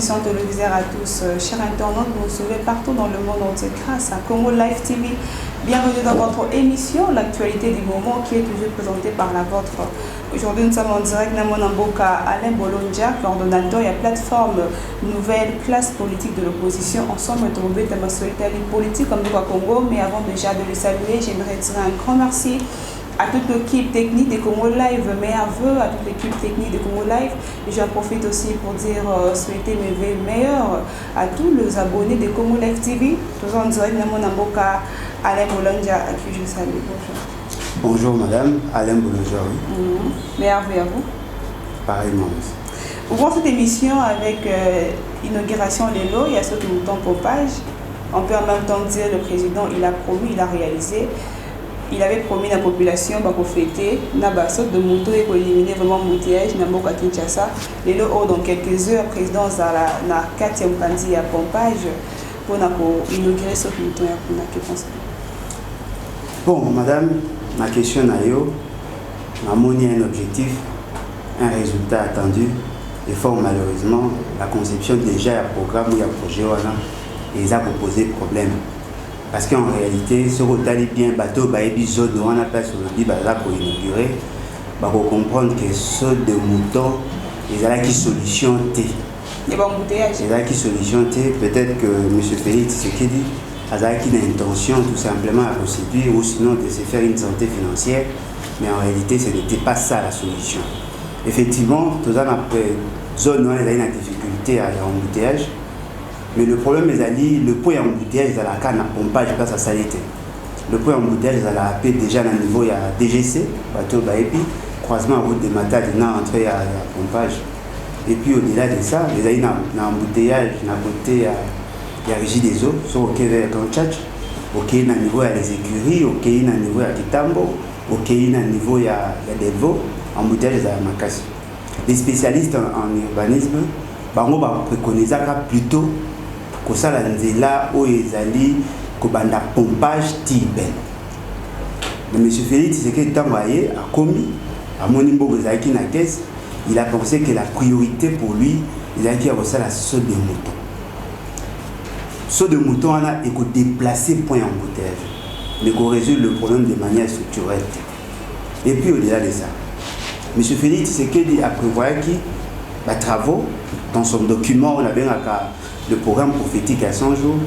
conditions télévisées à tous, chers internautes, vous nous suivez partout dans le monde entier grâce à Congo Live TV. Bienvenue dans votre émission, l'actualité du moment qui est toujours présentée par la vôtre. Aujourd'hui, nous sommes en direct dans mon Mboka Alain Bolonja, coordonnateur et la plateforme Nouvelle Classe Politique de l'Opposition. Ensemble, nous trouvons dans ma solitaire politique comme nous au Congo. Mais avant déjà de le saluer, j'aimerais dire un grand merci à toute l'équipe technique de Congo Live, meilleurs vœux à toute l'équipe technique de Congo Live. Et j'en profite aussi pour dire, souhaiter mes vœux meilleurs à tous les abonnés de Congo Live TV. Toujours en direct dans mon Mboka Alain Bolonja, à qui je salue. Bonjour. Bonjour madame, Alain Bolonja. Meilleurs vœux à vous. Pareillement. Ouvrons cette émission avec l'inauguration de l'eau, il y a ce que nous temps pompage. On peut en même temps dire le président, il a promis, il a réalisé. Il avait promis à la population de fêter, de moto et pour éliminer vraiment l'embouteillage dans Mboka Kinshasa. Et là, dans quelques heures, le président a la 4e pandie à pompage pour inaugurer ce moto. Bon, madame, ma question est un objectif, un résultat attendu. Et fort malheureusement, la conception déjà du programme ou du projet, ils ont posé problème. Parce qu'en réalité, ce que vous avez bien bateau, on a place sur le dit pour inaugurer, pour comprendre que ceux de moutons, ils ont qui solution T. Ils ont qui solution T. Peut-être que M. Félix Tshisekedi a qui l'intention tout simplement à procéder ou sinon de se faire une santé financière, mais en réalité, ce n'était pas ça la solution. Effectivement, tout ça, après zone où il y a une difficulté à l'embouteillage. Mais le problème est le point embouteillage à la canne à pompage place à salité. Le point embouteillage à la paix déjà à niveau il y a DGC, bateau Baépi, croisement à route de Matad, entrée à pompage. Et puis au-delà de ça, les aïe dans embouteillage, dans côté il y a Régie des eaux, sur OK vers Tonchach, OK dans niveau il y a les écuries, OK dans niveau il y a Kitambo, OK dans niveau il y a des veaux, embouteillage à Makassi. Les spécialistes en urbanisme, bango ba préconiser plutôt que ça là où ils allaient que banda pompage tiben. Mais M. Félix Tshisekedi Tambaye a commis à Monimbo Zaki na caisse, il a pensé que la priorité pour lui, il a qui a reçu la saut de mouton. Saut de mouton on a déplacer point embouteillage, mais qu'on résout le problème de manière structurelle. Et puis au-delà de ça, M. Félix Tshisekedi a prévu qui travaux dans son document, on avait le programme prophétique à 100 jours,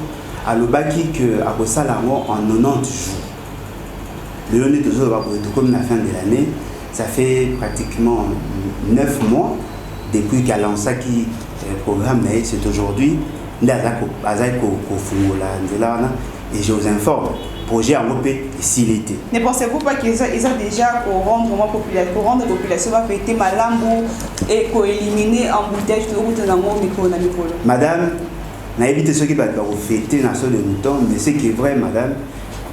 à l'obaki que à Salamon en 90 jours. Le long de toujours comme la fin de l'année, ça fait pratiquement 9 mois depuis qu'à lancé qui programme, c'est aujourd'hui, et je vous informe, projet en OP s'il était. Ne pensez-vous pas qu'ils ont déjà pour rendre la population va fêter malambo et pour éliminer embouteillage de route dans mon micro? Madame, n'a évité ce qui va fêter dans ce de mouton, mais ce qui est vrai, madame,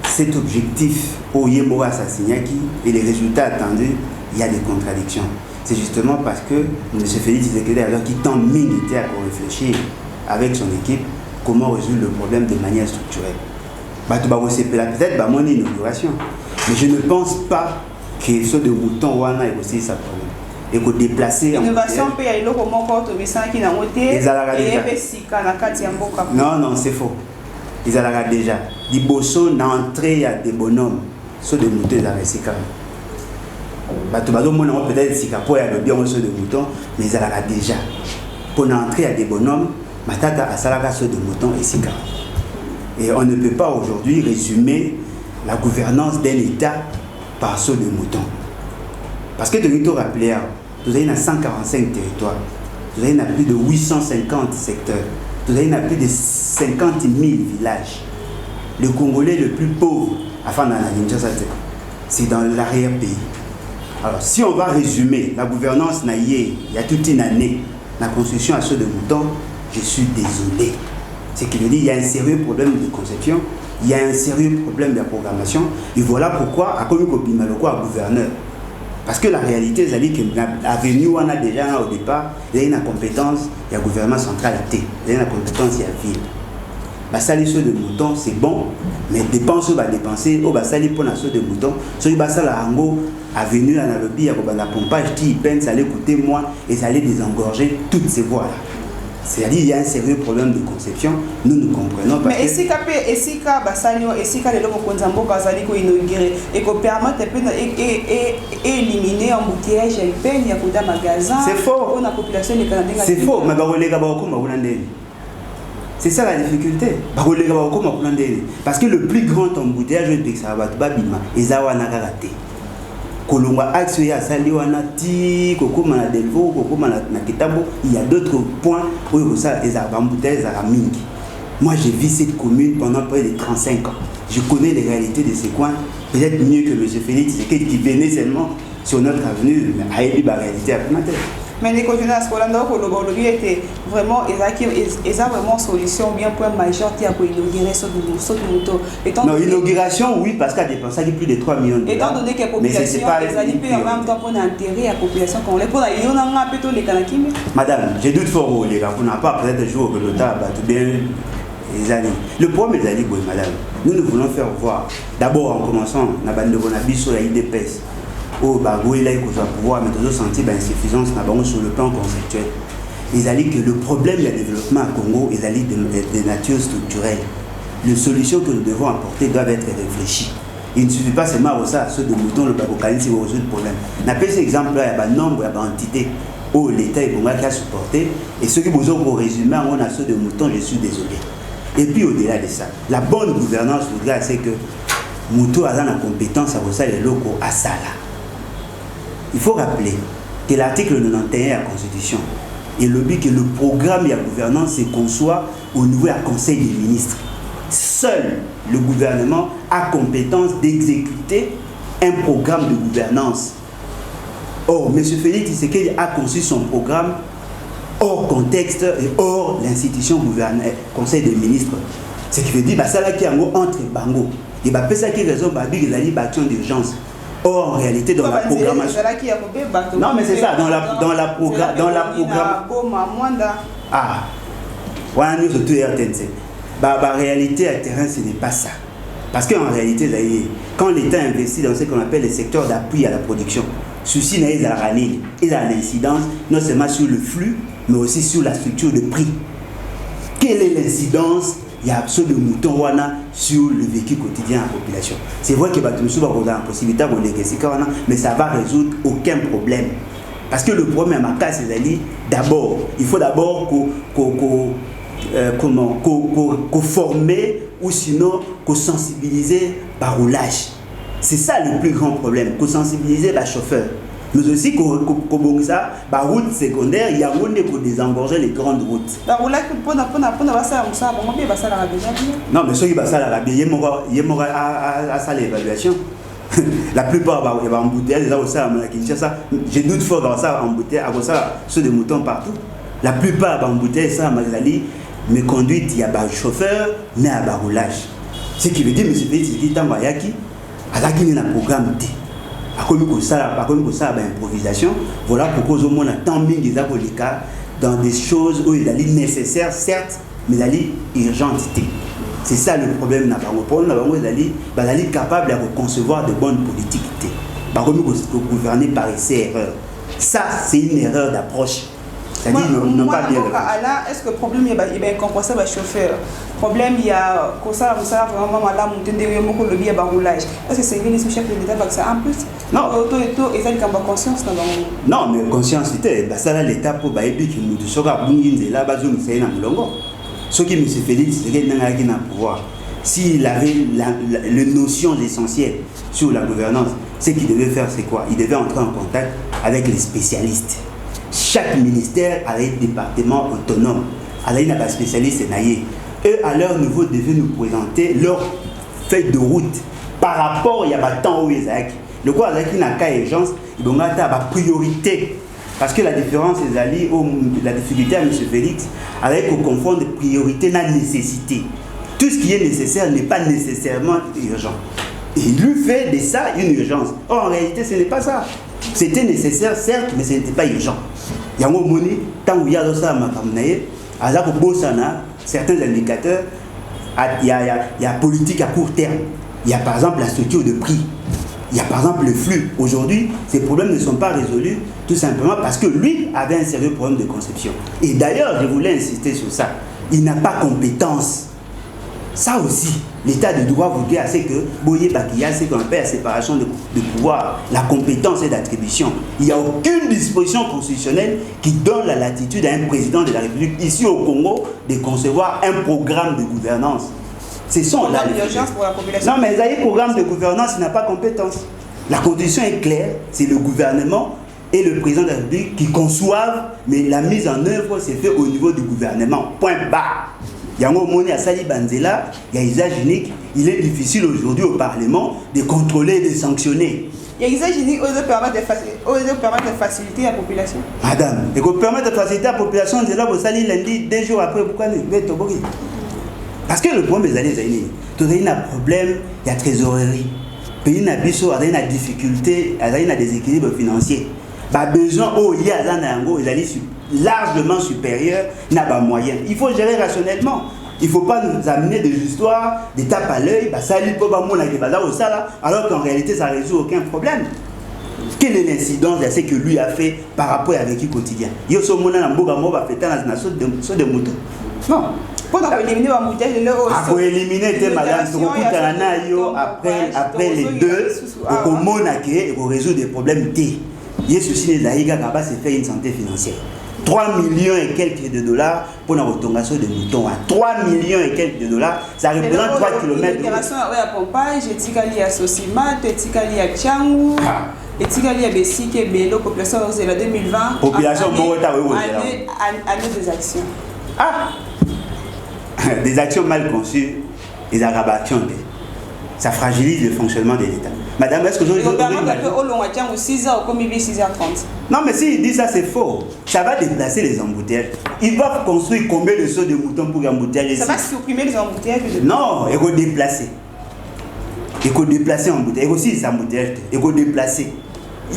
cet objectif au Yémo Assassinaki et les résultats attendus, il y a des contradictions. C'est justement parce que M. Félix Tshisekedi alors qui tente militaire pour réfléchir avec son équipe comment résoudre le problème de manière structurelle. Peut-être mon inauguration, mais je ne pense pas que ce de mouton wana est aussi ça problème. Et que déplacer l'innovation peut y aller comment quand on qui n'a non, c'est faux. Ils ont déjà des bossons d'entrée, il y a des bonhommes ceux de mouton ils avaient sika. Peut-être si pour y a le bien ceux de mouton, mais ils ont déjà pour entrer, il y a des bonhommes matata à salaka ceux de mouton et sika. Et on ne peut pas aujourd'hui résumer la gouvernance d'un État par ceux de moutons. Parce que de nous rappeler, nous avons 145 territoires, nous avons plus de 850 secteurs, nous avons plus de 50 000 villages. Le Congolais le plus pauvre, c'est dans l'arrière-pays. Alors si on va résumer la gouvernance, il y a toute une année, la construction à ceux de moutons, je suis désolé. C'est qu'il veut dire qu'il y a un sérieux problème de conception, il y a un sérieux problème de programmation. Et voilà pourquoi, à comme gouverneur. Parce que la réalité, c'est que l'avenue, on a déjà au départ, il y a une compétence, il y a gouvernement centralité, il y a une compétence, il y a ville. basali so de mouton c'est bon, mais dépenses va dépenser au basali pour la so de mouton so il basala ango avenue à la lobby à la pompage qui peine ça allait coûter moins et ça allait désengorger toutes ces voies là. C'est-à-dire qu'il y a un sérieux problème de conception, nous nous comprenons. Parce mais est-ce que les Konzambo Kazali ko inauguré et qu'on permettre éliminer embouteillage et peine, il y a des magasins. C'est faux. On a population de c'est faux, mais c'est ça la difficulté. Parce que le plus grand embouteillage, ça va être Ezawa Nagarate. Kolongwa axe ya saliwana ti kokoma na Delvaux kokoma na Kitabo, il y a d'autres points où ça les embouteilles à mingi. Moi j'ai vu cette commune pendant près de 35 ans. Je connais les réalités de ces coins peut-être mieux que M. Félix qui venait seulement sur notre avenue à élu la réalité à Primatel. Mais les continuer à ce moment-là, le était vraiment, ils ont vraiment solution bien point majeur qui a pour inaugurer ce moto. Non, l'inauguration, oui, parce qu'elle a dépensé plus de 3 millions de dollars. Étant donné que la population, les alliés en même temps pour enterrer la population, quand on les prend, il y en a un peu tous les Kanakimi. Madame, j'ai doute fort, les gars, on n'a pas peut-être joué au Pelota, bien les alliés. Le problème des alliés, madame, nous voulons faire voir, d'abord en commençant, on a sur la IDPS. Oh, bah, oui, là, il faut pouvoir, mais toujours sentir l'insuffisance sur le plan conceptuel. Ils allaient que le problème du développement à Congo, ils allaient de nature structurelle. Les solutions que nous devons apporter doivent être réfléchies. Il ne suffit pas seulement à ça, ceux de moutons, le babocalisme, c'est résoudre le problème. On appelle cet exemple-là, il y a un nombre, il y a une entité où l'État est a supporté. Et ceux qui vous ont pour résumer, on a ceux de moutons, je suis désolé. Et puis au-delà de ça, la bonne gouvernance voudrait, c'est que Moutou a la compétence à ça les locaux à ça là. Il faut rappeler que l'article 91 de la Constitution est le but que le programme de la gouvernance se conçoit au niveau du Conseil des ministres. Seul le gouvernement a compétence d'exécuter un programme de gouvernance. Or, M. Félix Tshisekedi a conçu son programme hors contexte et hors l'institution Conseil des ministres. Ce qui veut dire que ça là qui est entre Bango. Et ça qui est raison de la action d'urgence. Or, en réalité, dans la programmation. Non, mais c'est ça, dans la programmation. Ah, voilà, nous sommes tous RTNC. La réalité à terrain, ce n'est pas ça. Parce qu'en réalité, quand l'État investit dans ce qu'on appelle les secteurs d'appui à la production, ceci n'a pas l'incidence, non seulement sur le flux, mais aussi sur la structure de prix. Quelle est l'incidence? Il y a absolument de moutons sur le vécu quotidien de la population. C'est vrai que nous avons la possibilité de négocier, mais ça ne va résoudre aucun problème. Parce que le problème à ma cas, c'est d'abord, il faut d'abord qu'on former ou sinon qu'on sensibiliser par roulage. C'est ça le plus grand problème, qu'on sensibiliser par chauffeur. Mais aussi qu'on ça, par route secondaire, il y a monde pour désengorger les grandes routes. Non, mais ceux qui passent à la il y a ça l'évaluation. La plupart, il y a embouteillage, je doute fort dans ça, embouteillage, ceux de moutons partout. La plupart, embouteillage, ça, mais conduite, il y a un chauffeur, mais à un roulage. Ce qui veut dire, M. Félix, il dit, il y a un programme. Improvisation. Voilà pourquoi on a tant mis des abolikas dans des choses où il est nécessaire, certes, mais il est urgentité. C'est ça le problème. Le problème, il est capable de concevoir de bonnes politiques. Il gouverner par ces erreurs. Ça, c'est une erreur d'approche. C'est-à-dire non pas bien. Est-ce que le problème est incompréhensible à chauffeur? Le problème, il y a vraiment le roulage. Est-ce que c'est une chef de l'État qui ça en plus? Non. Ils ont conscience. Non, mais conscience, c'est l'État pour que nous ce qui M. Félix c'est pouvoir. S'il avait la notion essentielle sur la gouvernance, ce qu'il devait faire, c'est quoi? Il devait entrer en contact avec les spécialistes. Chaque ministère a un département autonome. Il n'y a pas de spécialistes. Eux, à leur niveau, devaient nous présenter leur feuille de route par rapport à temps où ils ont. Le quoi, avec une urgence, ils ont une priorité. Parce que la différence, la difficulté à M. Félix, avec qu'on confond priorité et nécessité. Tout ce qui est nécessaire n'est pas nécessairement urgent. Et il lui fait de ça une urgence. Or, en réalité, ce n'est pas ça. C'était nécessaire, certes, mais ce n'était pas urgent. Il y a un moment, tant qu'il y a certains indicateurs, il y a politique à court terme. Il y a par exemple la structure de prix. Il y a par exemple le flux. Aujourd'hui, ces problèmes ne sont pas résolus tout simplement parce que lui avait un sérieux problème de conception. Et d'ailleurs, je voulais insister sur ça. Il n'a pas compétence. Ça aussi, l'état de droit voudrait assez que Boye Bakia, c'est qu'on appelle la séparation de pouvoir, la compétence et d'attribution. Il n'y a aucune disposition constitutionnelle qui donne la latitude à un président de la République ici au Congo de concevoir un programme de gouvernance. C'est son là. Pour la population. Non, mais un programme de gouvernance, il n'a pas compétence. La condition est claire, c'est le gouvernement et le président de la République qui conçoivent, mais la mise en œuvre s'est faite au niveau du gouvernement. Point barre. Il y a un moment à Sali Banzela, il y a usage unique. Il est difficile aujourd'hui au Parlement de contrôler et de sanctionner. Il y a usage unique qui permettre de faciliter la population. Madame, et qu'on permet de faciliter la population, c'est là que Sali lundi, 2 jours après, pourquoi ne pas. Parce que le problème des années, tout il y a un problème, il y a trésorerie. Le pays n'a pas de difficulté, il y a des équilibres financiers. Il besoin il y a largement supérieur n'a pas moyen. Il faut gérer rationnellement. Il ne faut pas nous amener des histoires, des tapes à l'œil, alors qu'en réalité ça ne résout aucun problème. Quelle est l'incidence de ce que lui a fait par rapport à vécu quotidien? Il y a des moutons. Non. Pour éliminer la moutage de l'eau. Pour éliminer madame, après les deux, pour qu'on résout des problèmes. Il y a ceci, les Aïga Kaba s'est fait une santé financière. 3 millions et quelques de dollars pour la retournation de moutons. 3 millions et quelques de dollars, ça représente 3 km. L'opération à Pompage, Etikali à Sosimat, Etikali à Tchangou, Etikali à Bessik et Bélo, population c'est la 2020. Population année des actions. Ah! Des actions mal conçues et des rabattions. Ça fragilise le fonctionnement de l'État. Madame, est-ce que je au long 6h comme 6h30. Non, mais s'il dit ça, c'est faux. Ça va déplacer les embouteillages. Ils doivent construire combien de sauts de moutons pour embouteillager? Ça va supprimer les embouteillages. Non, il faut déplacer. Il faut déplacer embouteillages. Il faut aussi les embouteillages. Il faut déplacer.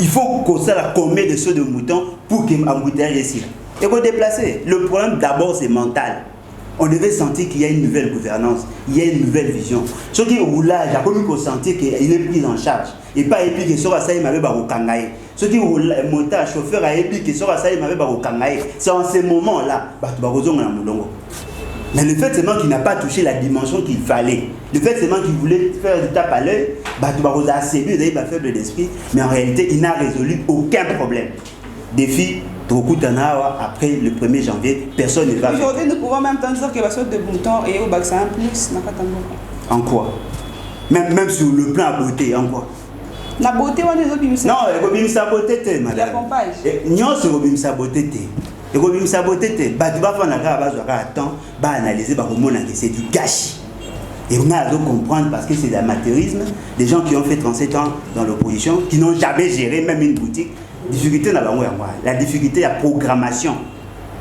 Il faut construire combien de sauts de moutons pour qu'il y ait embouteillage ici. Il faut déplacer. Le problème d'abord, c'est mental. On devait sentir qu'il y a une nouvelle gouvernance, il y a une nouvelle vision. Ce qui est au roulage, il a comme qu'on sentir qu'il est pris en charge. Et pas épique que sera ça, il m'avait au kangaï. Ce qui est au montage, chauffeur a épique que sera ça, il m'avait au kangaï. C'est en ces moments-là, mais le fait seulement qu'il n'a pas touché la dimension qu'il fallait, le fait seulement qu'il voulait faire du tape à l'œil, il a séduit, il a faible d'esprit, mais en réalité, il n'a résolu aucun problème. Défi. Après le 1er janvier, personne ne va. Aujourd'hui, nous pouvons même dire que la sorte de moutons et au bac, c'est un plus. En quoi? Même sur le plan à beauté, en quoi? La beauté, on est obligé. Non, il y a sa beauté, madame. La pompage. Non, c'est obligé sa beauté. Il y a sa beauté. Tu vas analyser, c'est du gâchis. Et on a à comprendre parce que c'est de l'amateurisme, des gens qui ont fait 37 ans dans l'opposition, qui n'ont jamais géré même une boutique. Difficulté la difficulté de la programmation.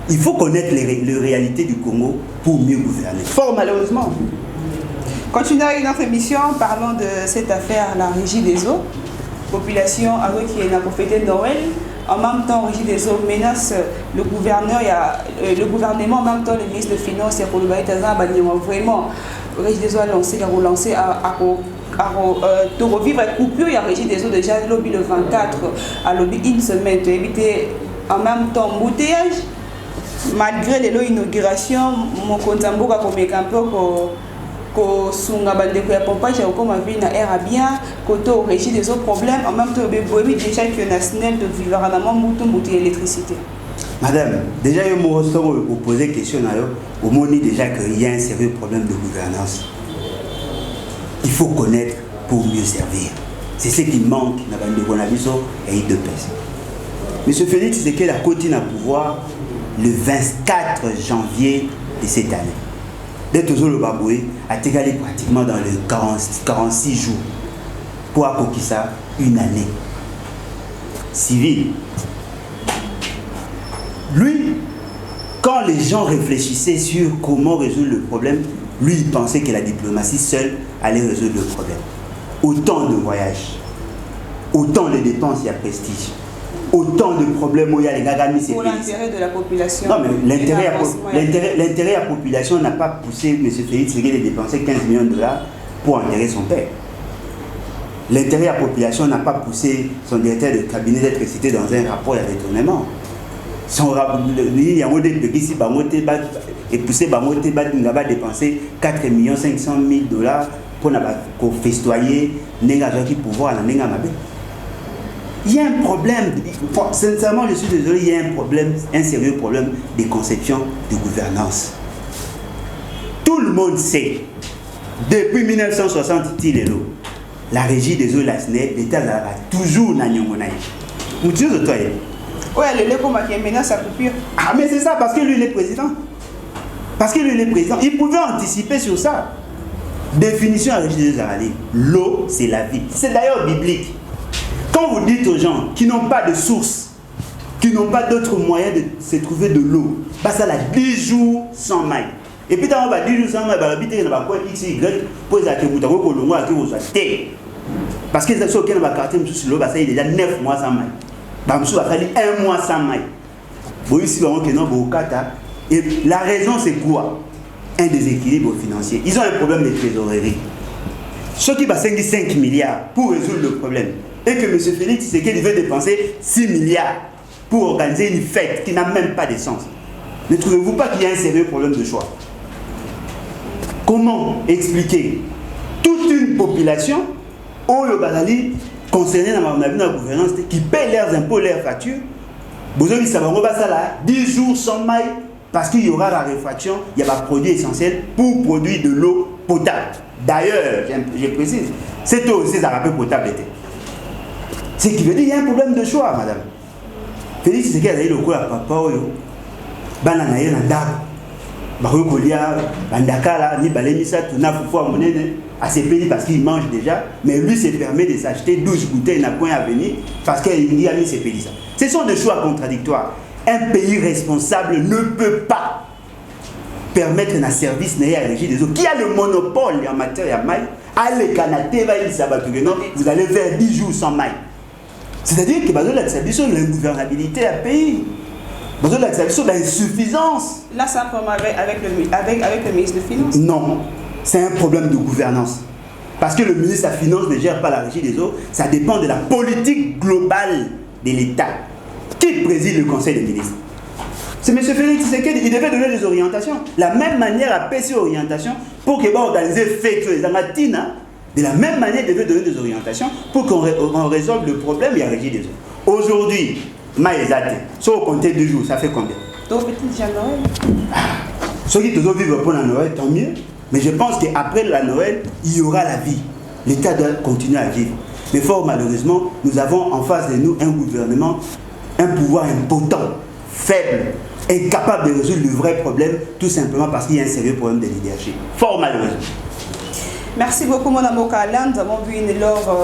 Il faut connaître les réalités du Congo pour mieux gouverner. Fort malheureusement. Continuons avec notre émission, parlons de cette affaire, la Régie des eaux. Population qui est dans fêter Noël. En même temps, Régie des eaux menace le gouverneur, le gouvernement, en même temps le ministre des Finances, et pour le vraiment, Régie des eaux a relancé de revivre la coupure, il y a Régie des eaux déjà lobby le 24, à lobby une semaine, pour éviter en même temps embouteillage. Malgré l'inauguration, mon compte en banque a commis un peu que sunga bandeko ya pompage ya comme vie na air bien côté Régie des eaux problème en même temps oui déjà que national de vivre à la mouton électricité. Madame, déjà il me vous poser question au moment déjà qu'il y a un sérieux problème de gouvernance. Il faut connaître pour mieux servir. C'est ce qui manque dans le coronavirus et de paix. Monsieur Félix Tshisekedi a continué à pouvoir le 24 janvier de cette année. Dès toujours le Baboué a égalé pratiquement dans les 46 jours pour accomplir ça une année civile. Lui, quand les gens réfléchissaient sur comment résoudre le problème, lui, il pensait que la diplomatie seule allait résoudre le problème. Autant de voyages, autant de dépenses, il y a prestige. Autant de problèmes où il y a les gagamis. Pour l'intérêt de la population. Non, mais l'intérêt de la population n'a pas poussé M. Félix Tshisekedi de dépenser 15 millions de dollars pour enterrer son père. L'intérêt de la population n'a pas poussé son directeur de cabinet d'être cité dans un rapport de détournement. Son rapport, il y a et poussé Bamote va dépenser 4 500 000 $. Pour festoyer qui pouvoir dans Mabe. Il y a un problème, sincèrement je suis désolé, il y a un problème, un sérieux problème de conception de gouvernance. Tout le monde sait, depuis 1960, la régie des eaux, l'État a toujours na nyongonaï. Vous dites de toi. Oui, le comme qui menace sa coupure. Ah mais c'est ça, parce que lui il est président. Parce que lui il est président. Il pouvait anticiper sur ça. Définition à la régie des eaux, l'eau c'est la vie. C'est d'ailleurs biblique. Quand vous dites aux gens qui n'ont pas de source, qui n'ont pas d'autres moyens de se trouver de l'eau, bah ça a 10 jours sans maille. Et puis dans 10 jours sans maille, bah habiter dans la coin X, Y, pour les acquérir, pour le mois qui vous acheter. Parce que ceux qui ont quartier sur l'eau, bah ça il est déjà 9 mois sans maille. Bah monsieur va falloir 1 mois sans maille. Vous ici on est dans vos kata. Et la raison c'est quoi? Un déséquilibre financier. Ils ont un problème de trésorerie. Ceux qui va 5 milliards pour résoudre le problème. Et que M. Félix Tshisekedi veut dépenser 6 milliards pour organiser une fête qui n'a même pas de sens. Ne trouvez-vous pas qu'il y a un sérieux problème de choix? Comment expliquer toute une population où le Bazali concerné dans la gouvernance qui paie leurs impôts, leurs factures, besoin de savoir 10 jours sans maille parce qu'il y aura la réfraction, il y a un produit essentiel pour produire de l'eau potable. D'ailleurs, je précise, cette eau aussi, ça rappelle potable était. Ce qui veut dire qu'il y a un problème de choix, madame. Félix Tshisekedi a dit le coup à papa, banana na ndako, barokolia, bandakala, ni balemisa, tuna fufu à monene, à ses pays parce qu'il mange déjà, mais lui se permet de s'acheter 12 bouteilles n'a point à venir parce qu'il a mis ses pays. Ce sont des choix contradictoires. Un pays responsable ne peut pas permettre un service à la régie des eaux qui a le monopole en matière de maille, à l'écanaté, vous allez vers 10 jours sans maille. C'est-à-dire que la gouvernabilité à pays, l'insuffisance. Là, c'est un problème avec le ministre des Finances. Non, c'est un problème de gouvernance. Parce que le ministre des Finances ne gère pas la régie des eaux, ça dépend de la politique globale de l'État. Qui préside le Conseil des ministres? C'est M. Félix Tshisekedi, il devait donner des orientations. La même manière à PC orientation pour qu'il va organiser fête les amatina. De la même manière, il devait donner des orientations pour qu'on résolve le problème et la régie des eaux. Aujourd'hui, Maïzate, si on comptait 2 jours, ça fait combien? Donc, petit déjà Noël. Ceux qui doivent vivre pour la Noël, tant mieux. Mais je pense qu'après la Noël, il y aura la vie. L'État doit continuer à vivre. Mais fort malheureusement, nous avons en face de nous un gouvernement, un pouvoir impotent, faible, incapable de résoudre le vrai problème, tout simplement parce qu'il y a un sérieux problème de leadership. Fort malheureusement. Merci beaucoup, Mme Okala. Nous avons vu lors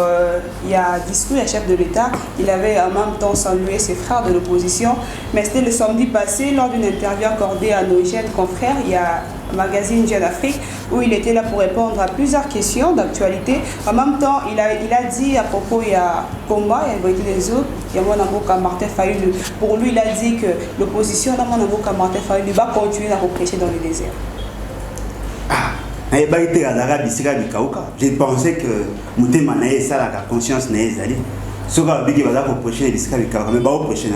il y a discours à chef de l'État. Il avait en même temps salué ses frères de l'opposition. Mais c'était le samedi passé, lors d'une interview accordée à nos jeunes confrères, il y a un magazine Jeune Afrique, où il était là pour répondre à plusieurs questions d'actualité. En même temps, il a dit à propos, il y a combat, il y a Vérité des eaux, il y a Mwanamboka Martin Fayulu. Pour lui, il a dit que l'opposition dans Mwanamboka Martin Fayulu va continuer à prêcher dans le désert. Je pensais que Moutema Naé, ça, la conscience Naé, ce qu'on a dit qu'il va reprocher les mais pas reprocher,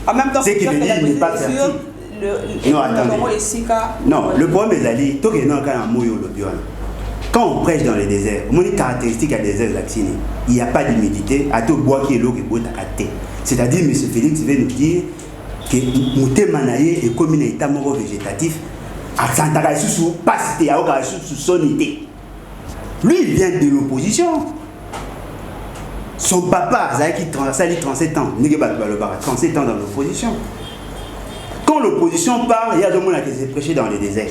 en même temps, c'est qu'il n'est pas certain. Non, attendez. Non, le problème est quand on prêche dans les déserts, une caractéristique à désert vacciné, il n'y a pas d'humidité, à tout bois qui est l'eau qui est à c'est-à-dire, M. Félix veut nous dire que Moutema Naé est comme un état moro végétatif. Lui, il vient de l'opposition. Son papa, ça a 37 ans. 37 ans dans l'opposition. Quand l'opposition parle, il y a des gens qui s'est prêché dans le désert.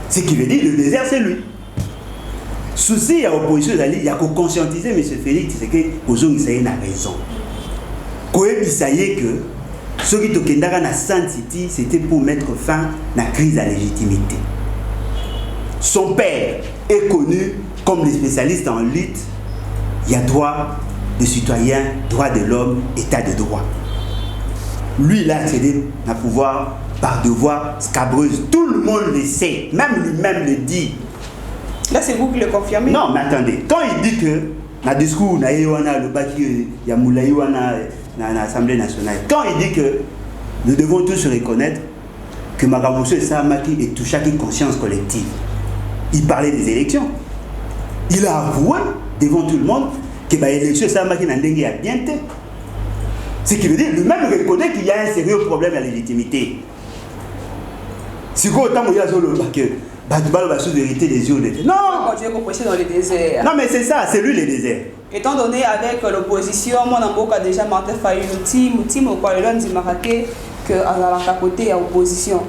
Ce qui veut dire que le désert, c'est lui. Souci, il y a l'opposition, il y a qu'à conscientiser M. Félix, c'est que Ozong a raison. Il s'agit que ce qui est dans la Sun City, c'était pour mettre fin à la crise à légitimité. Son père est connu comme les spécialistes en lutte. Il y a droit des citoyens, droit de l'homme, état de droit. Lui, il a accédé à pouvoir par devoir scabreuse. Tout le monde le sait, même lui-même le dit. Là, c'est vous qui le confirmez. Non, mais attendez, quand il dit que na discours na yewana le baki ya moulayi wana na l'Assemblée nationale. Quand il dit que nous devons tous reconnaître que Makamousou et Samaki est touché à une conscience collective. Il parlait des élections. Il a avoué devant tout le monde que l'élection Samaki n'a pas bien été. Ce qui veut dire, lui-même reconnaît qu'il y a un sérieux problème à la légitimité. Si vous autant il y a la vérité des yeux. Non! Dans le désert. Non, mais c'est ça, c'est lui le désert. Étant donné avec l'opposition, moi, a déjà Martin Fayulu, Moutim, au Parlement dit Maraké, que à la côté, il y a opposition.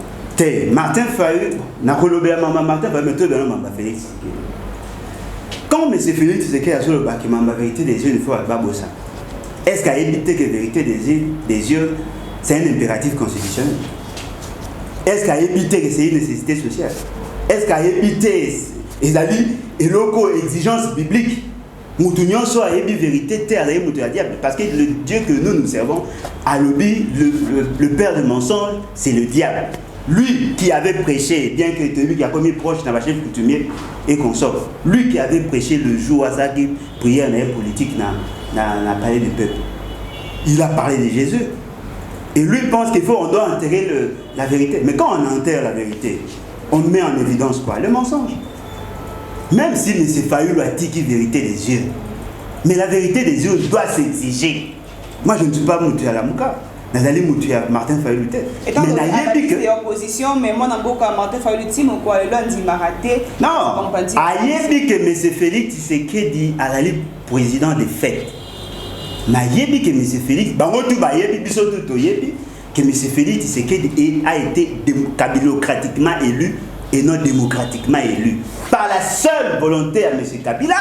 Martin Fayulu, Martin Fayulu, Félix. Quand M. Félix Tshisekedi a sur le bâtiment, la vérité des yeux, il faut avoir ça. Est-ce qu'à éviter que la vérité des yeux, c'est un impératif constitutionnel? Est-ce qu'à éviter que c'est une nécessité sociale? Est-ce qu'à éviter les locaux exigences bibliques? Moutounion soit la vérité, parce que le Dieu que nous servons, à l'obi, le père de mensonge, c'est le diable. Lui qui avait prêché, bien que celui qui a commis proche dans la chef coutumier et consort, lui qui avait prêché le jour à sa prière politique dans la palais du peuple, il a parlé de Jésus. Et lui pense on doit enterrer la vérité. Mais quand on enterre la vérité, on met en évidence quoi? Le mensonge. Même si M. Fayulu a dit qu'il vérité des yeux, mais la vérité des yeux doit s'exiger. Moi, je ne suis pas moutu à la mouka. Nazali moutu à Martin Fayulu. Mais c'est opposition, mais moi, je n'ai pas Martin Fayulu, quoi, il a dit maraté. Non, ayebi que M. Félix Tshisekedi a la président des fêtes. Nayebi que M. Félix, que M. Félix Tshisekedi a été kabilocratiquement élu et non démocratiquement élu. Par la seule volonté à M. Kabila,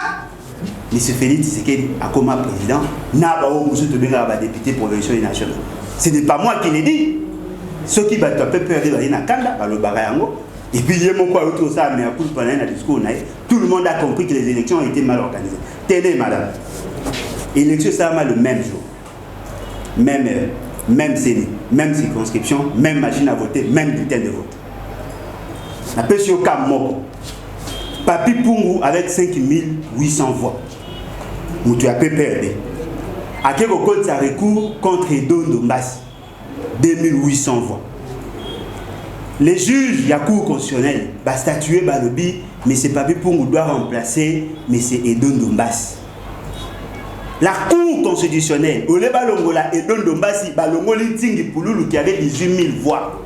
M. Félix Tshisekedi a comme président, n'a pas député pour l'élection nationale. Ce n'est pas moi qui l'ai dit. Ceux qui battent un peu peur de la Kanda, le Barayango, et puis il y a mon quoi autour de ça, mais à coup de discours, tout le monde a compris que les élections ont été mal organisées. Tenez, madame. Élection, ça va le même jour, même heure, même CENI, même circonscription, même machine à voter, même bulletin de vote. La personne Kamoko, Papi Pungu avec 5800 voix. Moutou a perdu. À quel moment ça recours contre Edondo Mbassi, 2800 voix. Les juges, la Cour constitutionnelle, va statuer Balobi, mais c'est Papi Pungu doit remplacer M. Edondo Mbassi. La Cour constitutionnelle, au Lebalongola Edondo Mbassi, Balongoli Tingi Pouloulou qui avait 18 000 voix.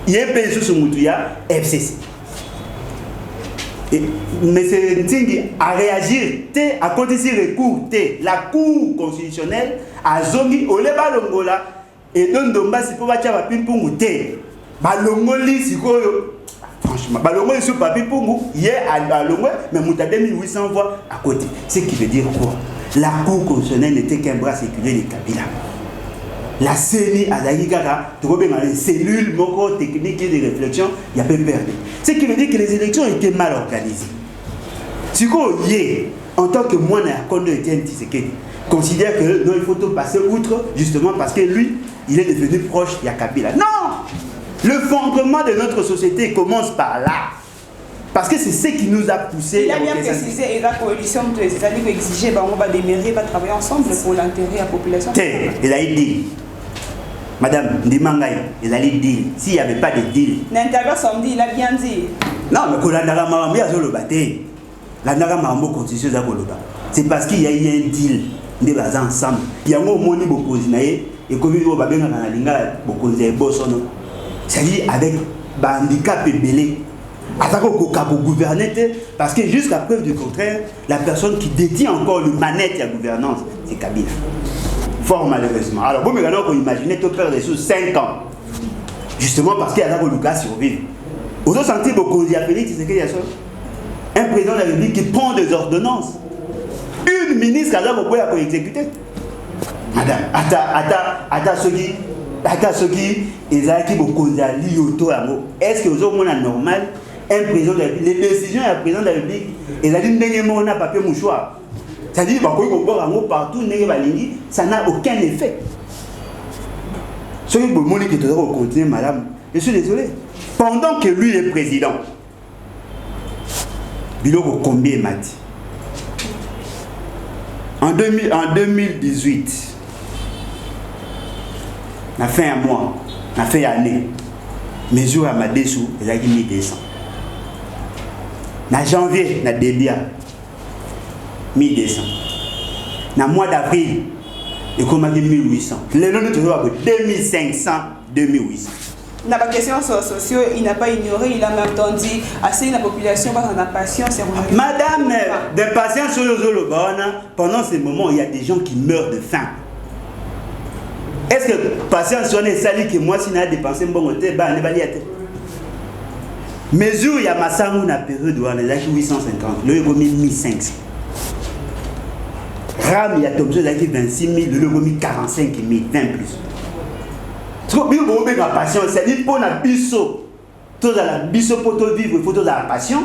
Il y a un pays sur Moutouya, FCC. M. Ntingi a réagi, a continué recours, la Cour constitutionnelle a zongi au Lebalongola Edondo Mbassi pour battre Papi Pungu te. Balongoli sikoyo. Franchement, Balongoli sur Papi Pungu, hier à Balongoli, mais Mouta 2800 voix à côté. Ce qui veut dire quoi? La Cour constitutionnelle n'était qu'un bras séculaire de Kabila. La CENI à Zahigara, les cellules techniques et de réflexion, il y a peu perdu. Ce qui veut dire que les élections étaient mal organisées. Si vous en tant que moi, considère que non, il faut tout passer outre, justement parce que lui, il est devenu proche de Kabila. Non! Le fondement de notre société commence par là. Parce que c'est ce qui nous a poussé. Il a bien précisé, et la coalition de ces années exiger, on va démarrer, va travailler ensemble pour l'intérêt de la population. Il a dit, Madame Ndimangaï, il a dit, s'il n'y avait pas de deal. L'interview samedi, il a bien dit. Non, mais quand l'Andara Marambi a le batté, l'Andara Marambo constitution d'Aboloba. C'est parce qu'il y a eu un deal, on est ensemble. Il y a un moment où on et comme il va bien dans la ligne, c'est-à-dire avec un handicap belé. Attaque au gouverner, parce que jusqu'à preuve du contraire, la personne qui détient encore le manette de la gouvernance, c'est Kabila. Fort malheureusement. Alors, vous me imaginez tout perdre sous 5 ans. Justement parce qu'il y a un Lucas survivre. Vous avez senti beaucoup de Félix, c'est qu'il y a ça. Un président de la République qui prend des ordonnances. Une ministre qui a exécuté. Madame, ceux qui est-ce que vous avez normal? Un président de la République, les décisions du président de la République, ils ont dit que n'a papier mouchoir. C'est-à-dire que partout, ça n'a aucun effet. Ce qui est continuer, madame, je suis désolé. Pendant que lui est président, Biloko combien mati? En 2018, na fin à mois, na fin année, mes jours à ma dessous, ils ont 1200. Na janvier, na début, 1200. Na mois d'avril, il y a 1800. Les lots de 2500, 2800. Dans la question sociale, il n'a pas ignoré, il a même dit assez la population va en patience. Madame, de patience sur le pendant ces moments, il y a des gens qui meurent de faim. Est-ce que patience sur les salis que moi, si je n'ai dépensé un bon hôtel, bah, on est mesure, il y a ma sangue, on a période où on est 850, le euro 1500. Ram, il y a Tomzo, il y a 26 000, le euro 45 000, 20 plus. Si vous avez la patience, c'est-à-dire pour la bisso, tout dans la bisso pour vivre, il faut toute la passion.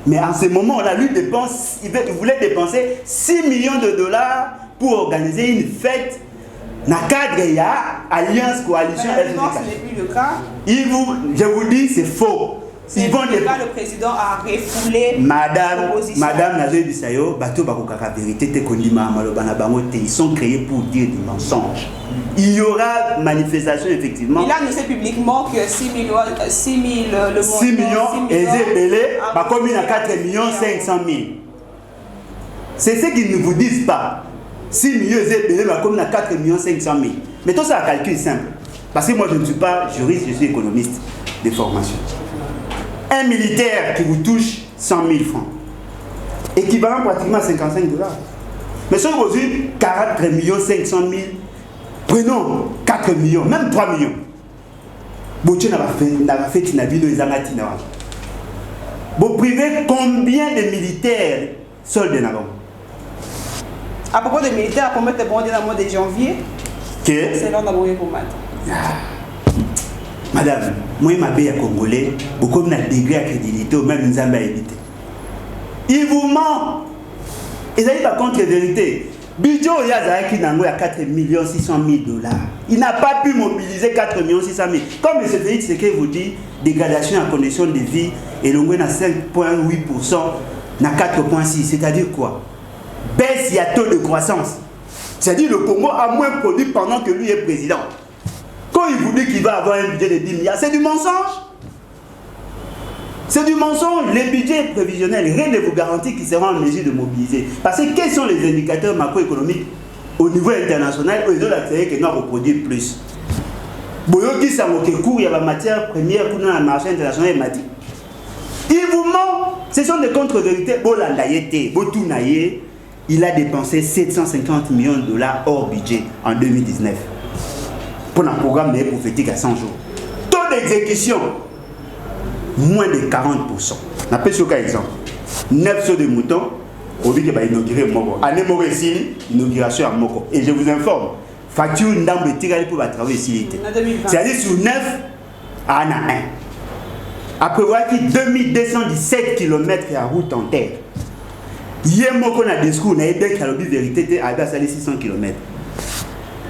Mais en ce moment-là, lui dépense, il voulait dépenser 6 millions de dollars pour organiser une fête. Dans le cadre, il y a Alliance Coalition FDK. Ce n'est plus le cas. Je vous dis, c'est faux. Ils vont le président a refoulé Madame Nazoé Bissayo, bateau bakokaka vérité te kondima malobana bango te, ils sont créés pour dire des mensonges. Il y aura manifestation effectivement. Il a annoncé publiquement que 6 millions et Zébélé, bah comme il a 4 500 000. C'est ce qu'ils ne vous disent pas. 6 millions et Zébélé, bah comme il a 4 500 000. Mais tout ça un calcul simple. Parce que moi je ne suis pas juriste, je suis économiste de formation. Un militaire qui vous touche 100 000 francs, équivalent pratiquement à 55 $. Mais si vous avez 40 500 000, prenons 4 millions, même 3 millions. Vous privez combien de militaires soldats d'Enagom? À propos des militaires, combien de bons dans le mois de janvier? C'est là qu'on a pour matin. Madame, moi, ma belle Congolais, beaucoup de degré de crédibilité, ou même Nzamba évité. Il vous ment. Et ça, il va contre vérité. Bidjo Yazaki Nango a 4 600 000 $. Il n'a pas pu mobiliser 4 600 000. Comme M. Félix Tshisekedi vous dit, dégradation en conditions de vie, et l'on a 5,8%, n'a 4,6%. C'est-à-dire quoi? Baisse, il y a taux de croissance. C'est-à-dire le Congo a moins produit pendant que lui est président. Quand il vous dit qu'il va avoir un budget de 10 milliards, c'est du mensonge. C'est du mensonge. Les budgets prévisionnels, rien ne vous garantit qu'ils seront en mesure de mobiliser. Parce que quels sont les indicateurs macroéconomiques au niveau international où ils ont l'intérêt que nous avons produit plus? Il y a la matière première pour la marché international. Il vous ment. Ce sont des contre-vérités. Il a dépensé 750 millions de $ hors budget en 2019. Pour un programme prophétique à 100 jours. Taux d'exécution, moins de 40%. On appelle ce cas exemple. 9 sauts de moutons, au lieu de inaugurer Moko. Année Moko ici, inauguration à Moko. Et je vous informe, facture d'ambre tirée pour travailler ici. C'est-à-dire sur 9, à 1. Après voir qu'il y a 2217 km à route en terre. Hier, Moko a des discours, on a eu des vérité, à 600 km.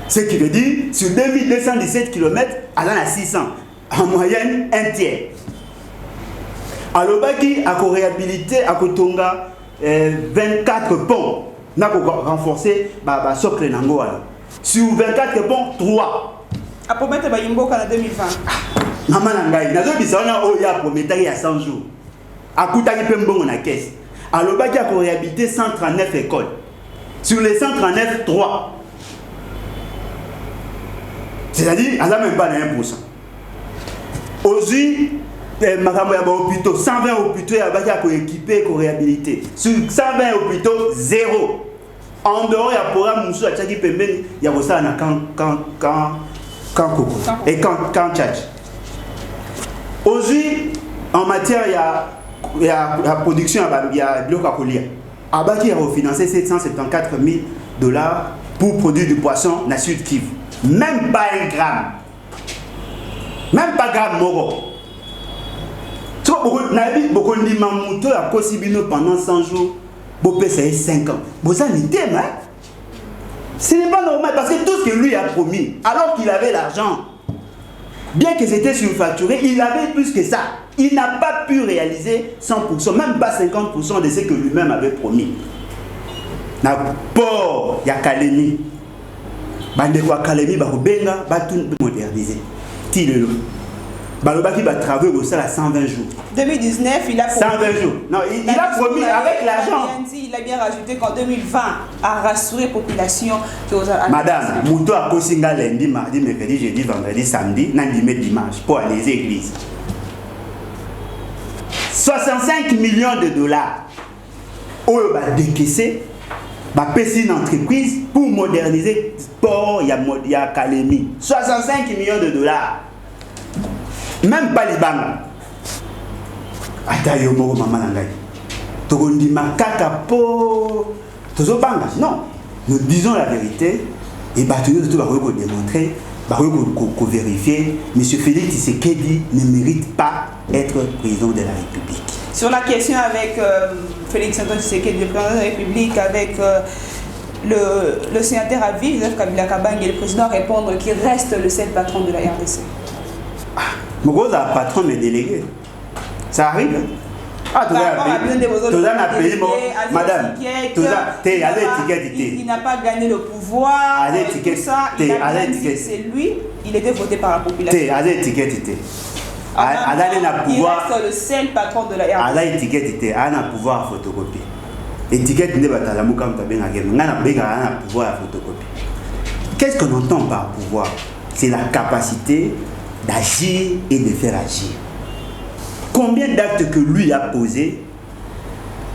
Ce qui veut dire, sur 2217 km, à 600. En moyenne, un tiers. Alors, il a réhabilité à Kotonga 24 ponts. On a renforcé le socle Nango. Sur 24 ponts, 3. À promettre Bayimboka en 2020. Maman Nangaï, Nazo Bissana Oya promettre il y a 100 jours. À Koutaki Pembon, on a caisse. Alors, il a réhabilité 139 écoles. Sur les 139, 3. C'est-à-dire, elle n'a même pas 1%. Aujourd'hui, 120 hôpitaux, il y a équipé, réhabilité. Sur 120 hôpitaux, 0. En dehors, il y a un programme Moussou à Tchaki Pembe, il y a ça quand Koko et quand Tchadj. Aujourd'hui, en matière, il y a la production, il y a bloc à Kolia. Abaki a refinancé 774 000 $ pour produire du poisson dans le Sud Kivu. Même pas 1 gramme. Même pas gramme moro. Beaucoup de mamouto a possible pendant 100 jours. Vous payez 5 ans. Vous en êtes hein? Ce n'est pas normal parce que tout ce que lui a promis, alors qu'il avait l'argent, bien que c'était surfacturé, il avait plus que ça. Il n'a pas pu réaliser 100%, même pas 50% de ce que lui-même avait promis. na port ya Kalemi bande kwa Kalemi ba kobenga ba tout moderniser ti lelo balobaki ba travailler au salaire 120 jours 2019 il a promis 120 jours non il a promis avec l'argent il a bien rajouté qu'en 2020 a rassuré population que madame muto a kosinga lundi mardi mercredi jeudi vendredi samedi nandime dimanche pour aller aux églises 65 millions de dollars oyo ba décaissé ba pesi une entreprise pour moderniser port ya Kalemi 65 millions de dollars même pas les banques ata yo moko mama na ngai tokondima kaka po tozo banga non nous disons la vérité et bato yo tout ba ko démontrer ba ko vérifier monsieur Félix Tshisekedi ne mérite pas être président de la République. Sur la question avec Félix Antoine Tshisekedi, le président de la République, avec le sénateur à vie, Joseph Kabila Kabange, et le président répondre qu'il reste le seul patron de la RDC. Mon gros patron mais délégué. Ça arrive. Ah, tout ça pays, madame. Tout ça, il n'a pas gagné le pouvoir. Tout ça, c'est lui. Il était voté par la population. Il reste le seul patron de la RDC. Il a étiquette, un pouvoir à photocopier. Étiquette n'est pas la mouka pouvoir à photocopier. Qu'est-ce qu'on entend par pouvoir? C'est la capacité d'agir et de faire agir. Combien d'actes que lui a posés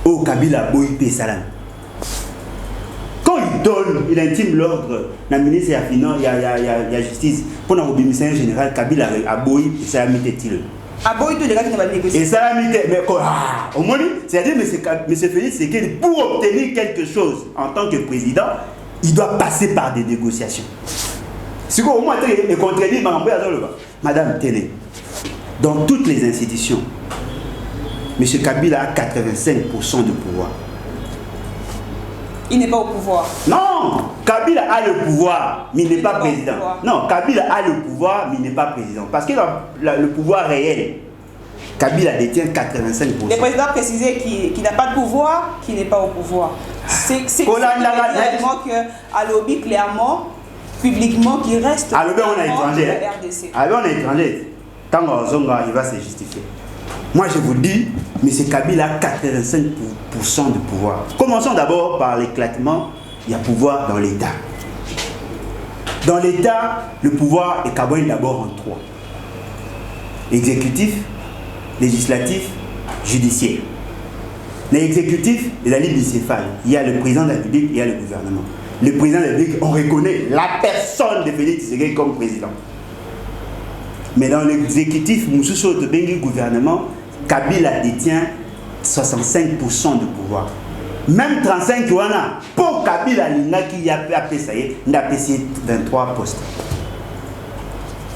au Kabila Boïpé Salam? Quand il donne, il intime l'ordre, le ministre de la Finance, il y a justice, pour le commissaire général, Kabila a Boïpé Salam était-il. A Boïpé, les gars qui n'ont pas négocié. Et Salam était, mais quoi? Au moins, c'est-à-dire, M. Félix, c'est que pour obtenir quelque chose en tant que président, il doit passer par des négociations. Si au moins, il est contredit, Madame Télé. Dans toutes les institutions, M. Kabila a 85% de pouvoir. Il n'est pas au pouvoir. Non, Kabila a le pouvoir, mais il n'est pas président. Non, Kabila a le pouvoir, mais il n'est pas président. Parce que le pouvoir réel, Kabila détient 85%. Le président a précisé qu'il n'a pas de pouvoir, qu'il n'est pas au pouvoir. C'est clairement qu'à lobby, clairement, publiquement, qu'il reste à lobby, on est étranger. RDC. À lobby, on est étranger. Tant Zonga, il va se justifier. Moi, je vous dis, M. Kabila a 85% de pouvoir. Commençons d'abord par l'éclatement. Il y a pouvoir dans l'État. Dans l'État, le pouvoir est caboué d'abord en trois. Exécutif, législatif, judiciaire. L'exécutif est la ligne bicéphale. Il y a le président de la République, il y a le gouvernement. Le président de la République, on reconnaît la personne de Félix Tshisekedi comme président. Mais dans l'exécutif, le gouvernement, Kabila détient 65% de pouvoir. Même 35 pour Kabila, il a appelé 23 postes.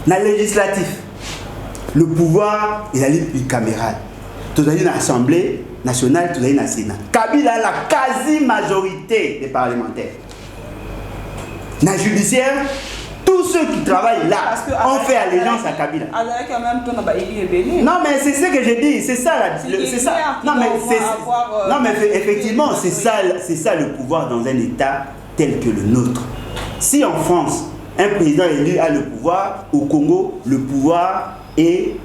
Dans le législatif, le pouvoir est la ligne bicamérale. Tout à l'Assemblée nationale, tout à le Sénat. Kabila a la quasi-majorité des parlementaires. Dans le judiciaire, tous ceux qui travaillent là ont fait allégeance à Kabila. Non, mais c'est ce que je dis, c'est ça. Non, mais effectivement, c'est ça le pouvoir dans un État tel que le nôtre. Si en France, un président élu a le pouvoir, au Congo, le pouvoir est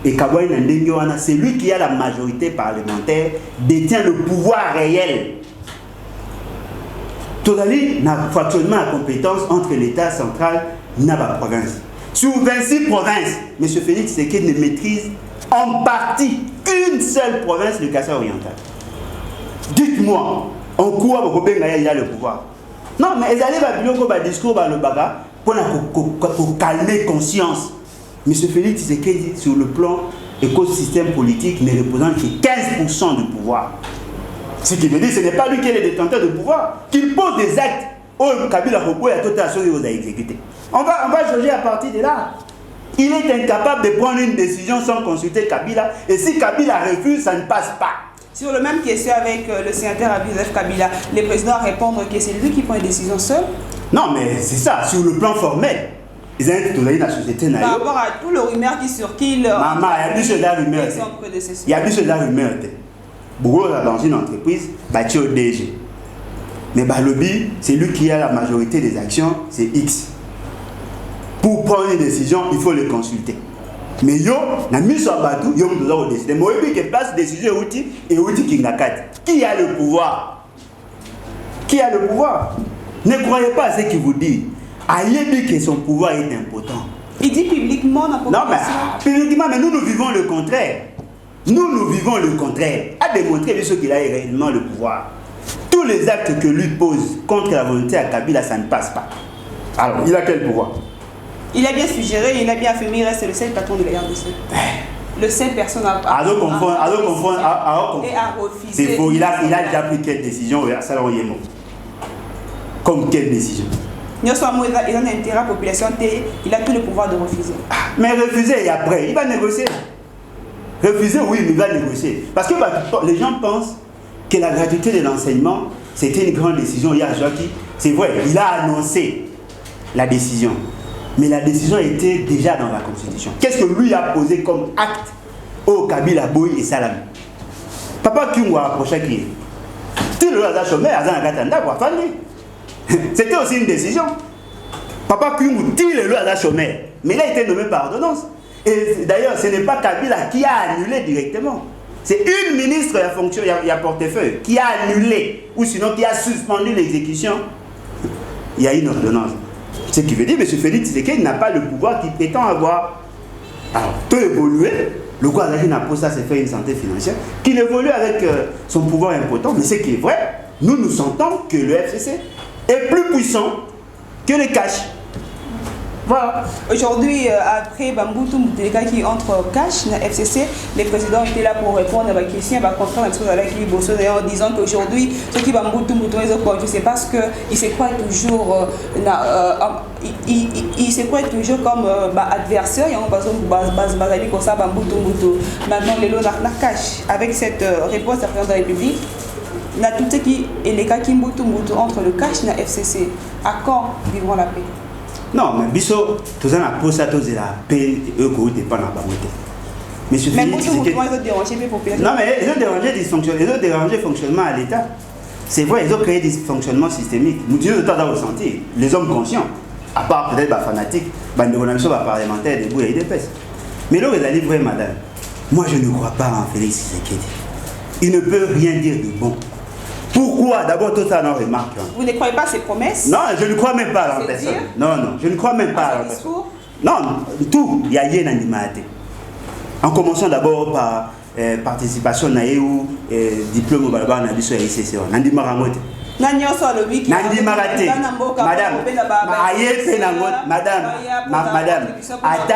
c'est lui qui a la majorité parlementaire, détient le pouvoir réel. Totalement, n'a fractionnement à compétence entre l'État central et la province. Sur 26 provinces, M. Félix Tshisekedi ne maîtrise en partie une seule province, le Kassai oriental. Dites-moi, en quoi il a le pouvoir? Non, mais ils allaient à discours pour calmer conscience. M. Félix Tshisekedi, sur le plan écosystème politique, ne représente que 15% du pouvoir. Ce qui veut dire que ce n'est pas lui qui est le détenteur de pouvoir, qu'il pose des actes. Oh, Kabila Roko a tout à exécuter. On va juger à partir de là. Il est incapable de prendre une décision sans consulter Kabila. Et si Kabila refuse, ça ne passe pas. Sur le même question avec le sénateur Joseph Kabila, le président répondre que c'est lui qui prend une décision seul. Non, mais c'est ça, sur le plan formel. Ils ont été la société. Par rapport à tout le rumeur qui circule. Maman, il y a plus de la rumeur. Il y a plus de la rumeur. Beaucoup dans une entreprise, bâti au DG. Mais Balobi, c'est lui qui a la majorité des actions, c'est X. Pour prendre une décision, il faut le consulter. Mais yo, na miso abatu, yo nous décider. Moi, il y a place décision outil et outil qui n'a qu'à. Qui a le pouvoir? Qui a le pouvoir? Ne croyez pas à ce qu'il vous dit. Aïe dit que son pouvoir est important. Il dit publiquement dans la population. Non, mais publiquement, mais nous vivons le contraire. Nous vivons le contraire. A démontré ceux qu'il a réellement le pouvoir. Tous les actes que lui pose contre la volonté à Kabila, ça ne passe pas. Alors, il a quel pouvoir? Il a bien suggéré, il a bien affirmé, il reste le seul patron de la RDC. Le seul personne à refusé. C'est faux, il a déjà pris quelle décision? Comme quelle décision? Il a un intérêt à la population, il a tout le pouvoir de refuser. Mais refuser et après, il va négocier. Refuser, oui, mais il va négocier. Parce que les gens pensent que la gratuité de l'enseignement, c'était une grande décision. C'est vrai, il a annoncé la décision. Mais la décision était déjà dans la Constitution. Qu'est-ce que lui a posé comme acte au Kabila Boy et Salam? Papa Kyungo a approché qui? C'était aussi une décision. Papa Kyungo dit le à la chômeur. Mais il a été nommé par ordonnance. Et d'ailleurs, ce n'est pas Kabila qui a annulé directement. C'est une ministre de la fonction, il y a portefeuille, qui a annulé, ou sinon qui a suspendu l'exécution. Il y a une ordonnance. Ce qui veut dire que M. Félix Tshisekedi n'a pas le pouvoir qu'il prétend avoir. Alors, peut évoluer. Le gouvernement n'a pas ça, c'est faire une santé financière, qu'il évolue avec son pouvoir important. Mais ce qui est vrai, nous sentons que le FCC est plus puissant que le cash. Voilà. Aujourd'hui, après Bamboutou Mouteleka qui entre cash dans FCC, les présidents étaient là pour répondre à ma question, à comprendre ce en disant qu'aujourd'hui, ceux qui Bamboutou Mouteleka, c'est parce qu'ils se croient toujours, il se croient toujours comme adversaire. Il y a un bazali comme ça, Bamboutou Mouteleka. Maintenant, les lots n'a cash. Avec cette réponse à la présidente de la République, il y a tout ce qui est les cas qui entre le cash et la FCC. À quand vivront la paix? Non, mais Bisso, tout ça n'a pas ça, tout la paix, eux, qui n'ont pas dans la moitié. Mais ce fait, non, mais ils ont dérangé le fonctionnement à l'État. C'est vrai, ils ont créé des dysfonctionnements systémiques. Nous disons le temps d'en ressentir. Les hommes conscients, à part peut-être les fanatiques, les parlementaires, des bouts et des pèses. Mais là, vous allez vrai, madame. Moi, je ne crois pas en Félix Tshisekedi. Il ne peut rien dire de bon. Pourquoi? D'abord, tout ça, non, remarque. Vous ne croyez pas à ses promesses? Non, je ne crois même pas à la personne. Non, je ne crois même pas à la personne. Non, tout, il y a une animalité. En commençant d'abord par participation ou diplôme au Balaba, on a dit sur la ICC. Nandi Maramote. Nandi Marate. Madame,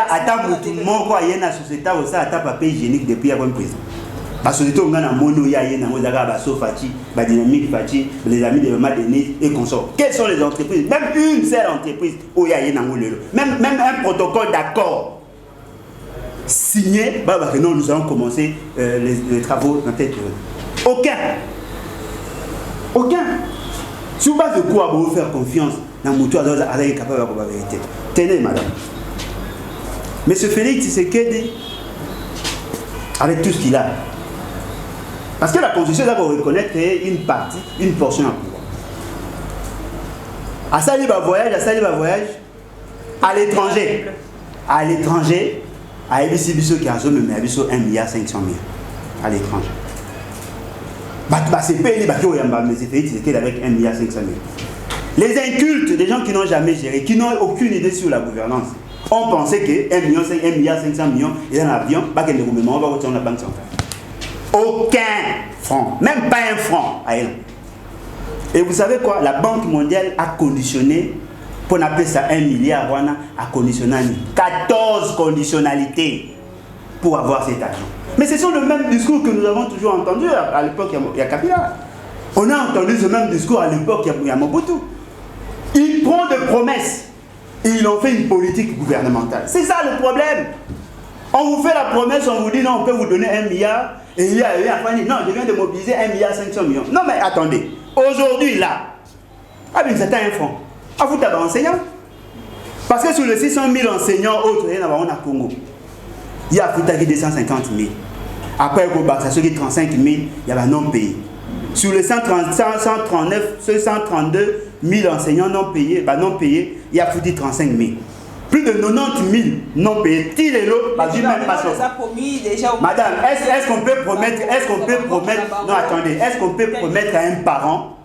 attends, mon quoi, il y a une société où ça a papier hygiénique depuis avant une prison. Parce que tout le monde a mono, il y a une dynamique, les amis de Maman Denis et consorts. Quelles sont les entreprises? Même une seule entreprise où il y a une même un protocole d'accord signé, non, nous allons commencer les travaux dans tête. Aucun. Sur base de quoi vous faire confiance dans le moteur à la capable de la vérité? Tenez, madame. Monsieur Félix Tshisekedi, avec tout ce qu'il a, parce que la Constitution doit reconnaître une partie, une portion à pouvoir. À ça, il va voyage à l'étranger. À l'étranger, à ABC Bisso qui a zone, mais à Bisso 1,5 milliard à l'étranger. C'est payé, mais c'est fait avec 1,5 milliard. Les incultes, des gens qui n'ont jamais géré, qui n'ont aucune idée sur la gouvernance, ont pensé que 1,5 milliard, il y a un avion, on va retourner la banque centrale. Aucun franc, même pas un franc à elle. Et vous savez quoi? La Banque mondiale a conditionné, pour appeler ça 1 milliard, a conditionné 14 conditionnalités pour avoir cet argent. Mais ce sont le même discours que nous avons toujours entendu à l'époque, il y a Kabila. On a entendu ce même discours à l'époque, il y a Mobutu. Ils prennent des promesses et ils ont fait une politique gouvernementale. C'est ça le problème. On vous fait la promesse, on vous dit non, on peut vous donner 1 milliard. Et il y a non, je viens de mobiliser 1,5 milliard. Non, mais attendez. Aujourd'hui, là, c'est un franc. À vous, t'as enseignant. Parce que sur les 600 000 enseignants autres, il y en a un Congo. Il y a 250 000. Après, ça se 35 000, il y a un non-pays. sur les 139, 132 000 enseignants non payés, il y a foutu 35 000. Plus de 90 000 non payés. Même pas Madame, est-ce qu'on peut promettre, non attendez, est-ce qu'on peut promettre à un parent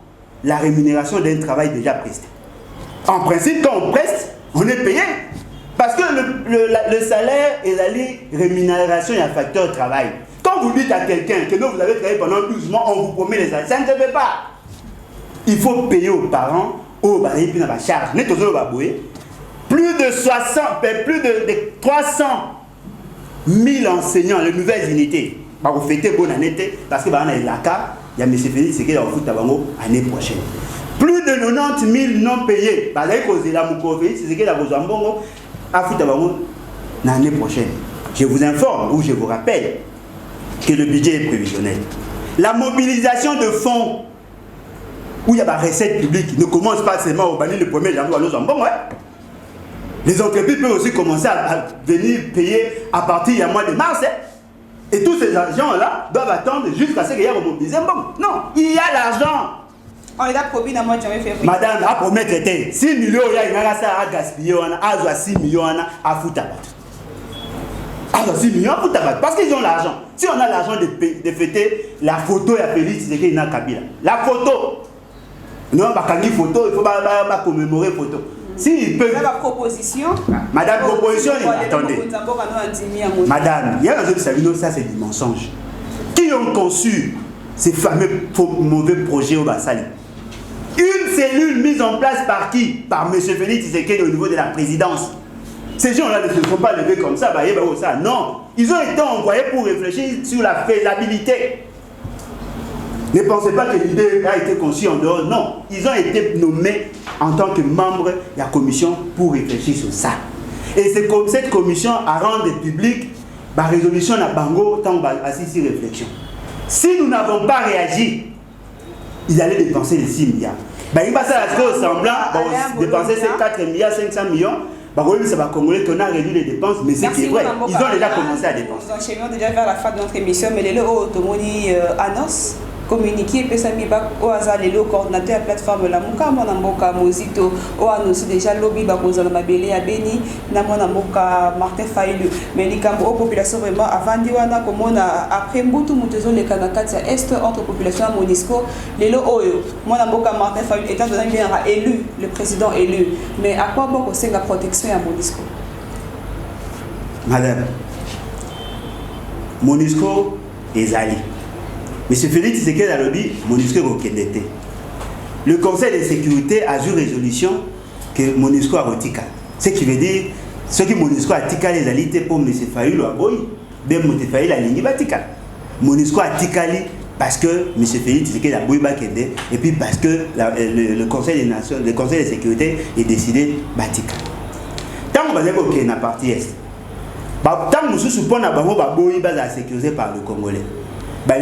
la rémunération d'un travail déjà presté? En principe, quand on preste, on est payé. Parce que le salaire et la rémunération est un facteur de travail. Quand vous dites à quelqu'un que vous avez travaillé pendant 12 mois, on vous promet les salaires, ça ne se fait pas. Il faut payer aux parents, aux charges. Plus de 300 000 enseignants, les nouvelles unités, vous fêtez bonne année, parce que il y a M. Félix qui est en foot l'année prochaine. Plus de 90 000 non payés, parce que la Félix c'est l'année prochaine. Je vous informe ou je vous rappelle que le budget est prévisionnel. La mobilisation de fonds où il y a la recette publique ne commence pas seulement au banni le 1er janvier à Lozambon. Les entreprises peuvent aussi commencer à venir payer à partir du mois de mars. Et tous ces argents-là doivent attendre jusqu'à ce qu'il y ait mobilisé. Non, il y a l'argent. On est d'accord, madame, à promettre, 6 millions, il y a à gaspiller, à 6 millions à foutre. Alors 6 millions pour tabac, parce qu'ils ont l'argent. Si on a l'argent de fêter la photo et Félix, c'est qu'il y a Kabila. La photo. Non, pas une photo, il faut pas commémorer photo. Si ils peuvent. La proposition. Madame, proposition, attendez. Madame, il y a un autre Savino, ça c'est du mensonge. Qui ont conçu ces fameux mauvais projets au Bassali? Une cellule mise en place par qui? Par M. Félix Tshisekedi au niveau de la présidence. Ces gens-là ne se sont pas levés comme ça, non. Ils ont été envoyés pour réfléchir sur la faisabilité. Ne pensez pas que l'idée a été conçue en dehors, non. Ils ont été nommés en tant que membres de la commission pour réfléchir sur ça. Et c'est comme cette commission a rendu public la résolution de Bango tant assise sur réflexion. Si nous n'avons pas réagi, ils allaient dépenser les 6 milliards. Ils passent à la chose semblant, dépenser ces 4 milliards, 500 millions. Ça va Congolais qu'on a réduit les dépenses, mais c'est vrai. Ils ont déjà commencé à dépenser. Nous enchaînons déjà vers la fin de notre émission, mais les Automoni Anos communiqué pesami bak au hasard les coordinateur à plateforme la muka mona mboka Mozito o annonce déjà lobby ba kozala mabele ya Beni na mona mboka Martin Fayulu mais likambo population vraiment avant diwana komona après mbutu mutezo le kanakati ya est entre population à Monisco lelo oyo mona mboka Martin Fayulu étant donné bien élu le président élu mais à quoi bon c'est la protection à Monisco? Madame, Monisco est allé. Monsieur Félix Tshisekedi a lobby, Monusco est. Le Conseil de sécurité a joué résolution que Monusco a retiré. Ce qui veut dire, ce que Monusco a tiré les alités pour M. Fayulu à Boy, bien M. Fayulu a ligne Batika. Monusco a tiré parce que M. Félix Tshisekedi a Boy Bakende et puis parce que le Conseil des Nations, le Conseil de sécurité est décidé Batika. Tant qu'on va dire qu'il y a une partie est, tant que nous suppose que Boy va sécurisé par le Congolais.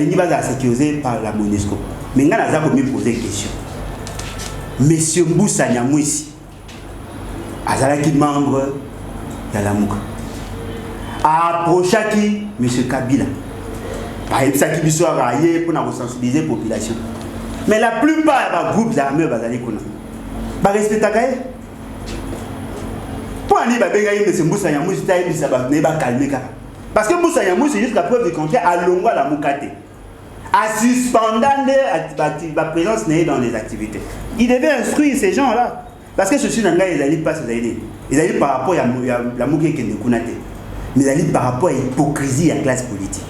Il va sécurisé par la Monisco. Mais nous avons posé une question. Monsieur Mboussa Nyamouissi, Azalaki membre de la MOUK, a approché M. Kabila. Par exemple, qui soit raillé pour sensibiliser la population. Mais la plupart des groupes armés va respecter la caille. Pour aller à M. Mboussa Nyamouissi, il va calmer. Parce que Moussa Yamou, c'est juste la preuve du contraire à Longwa la Moukate. À suspendant la présence dans les activités. Il devait instruire ces gens-là. Parce que ceci n'a pas se aider. Ils allaient par rapport à la Moukate qui est Kunate. Mais ils allaient par rapport à l'hypocrisie à la classe politique.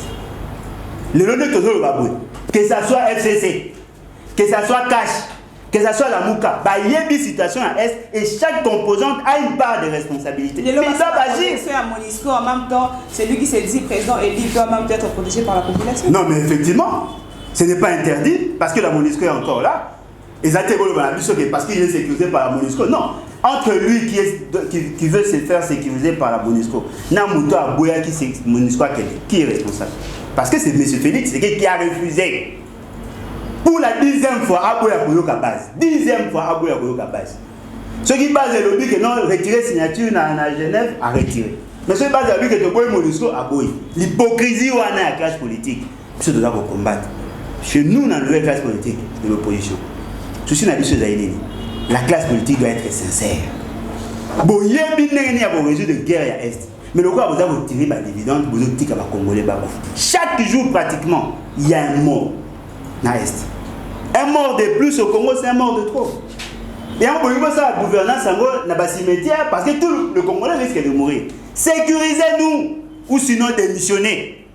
Le nom de que ça soit FCC, que ça soit Cash, que ce soit la Mouka, il y a une situation à Est et chaque composante a une part de responsabilité. Il doit agir. C'est à Monisco en même temps, c'est lui qui s'est dit président et il doit même être protégé par la population. Non, mais effectivement, ce n'est pas interdit parce que la Monisco est encore là. Et ça parce qu'il est sécurisé par la Monisco. Non, entre lui qui veut se faire sécuriser par la Monisco, Namuto Aboya qui est responsable. Parce que c'est M. Félix qui a refusé. Pour la 10e fois, Aboya Koyoka base. 10e fois, Aboya Koyoka base. Ceux qui basent le lobby que non retirer signature à Genève, à retirer. Mais ceux qui basent le lobby que tu peux Monusco, à Boy. L'hypocrisie ou à la classe politique, c'est de ça qu'on combattre. chez nous, dans la nouvelle classe politique de l'opposition, la classe politique doit être sincère. Bon, il y a un réseau de guerre à l'Est. Mais le quoi, vous avez tiré par l'évidence, vous avez tiré par Congolais. Chaque jour, pratiquement, il y a un mort dans l'Est. Un mort de plus au Congo, c'est un mort de trop. Et on peut ça la gouvernance dans le cimetière parce que tout le Congolais risque de mourir. Sécurisez-nous ou sinon démissionnez.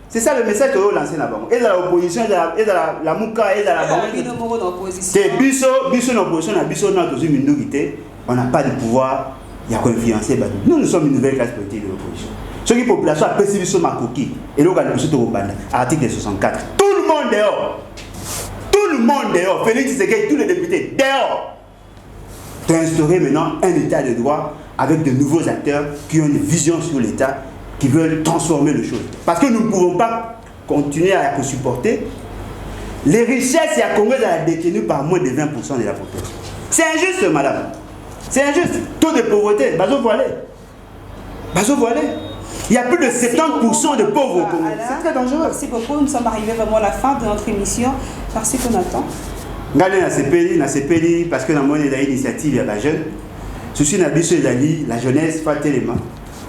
C'est ça le message que vous lancez là-bas. Et dans l'opposition, et dans la Mouka, et dans la banque. C'est Bisso l'opposition, on n'a pas de pouvoir, il y a quoi influencer. Nous sommes une nouvelle classe politique de l'opposition. Ceux qui population a perçu sur ma coquille. Et là, on a article 64. Tout le monde dehors. Tout le monde dehors. Félix Tshisekedi, tous les députés dehors. D'instaurer maintenant un état de droit avec de nouveaux acteurs qui ont une vision sur l'état, qui veulent transformer les choses. Parce que nous ne pouvons pas continuer à supporter les richesses et à Congo détenues par moins de 20% de la population. C'est injuste, madame. C'est injuste. Taux de pauvreté, bazo voilé. Il y a plus de 70% de pauvres au Congo. C'est très dangereux. Merci beaucoup. Nous sommes arrivés vraiment à la fin de notre émission. Merci qu'on attend. Regardez na CPD, parce que dans mon initiative, il y a la jeune. Ceci n'a pas la jeunesse, pas tellement.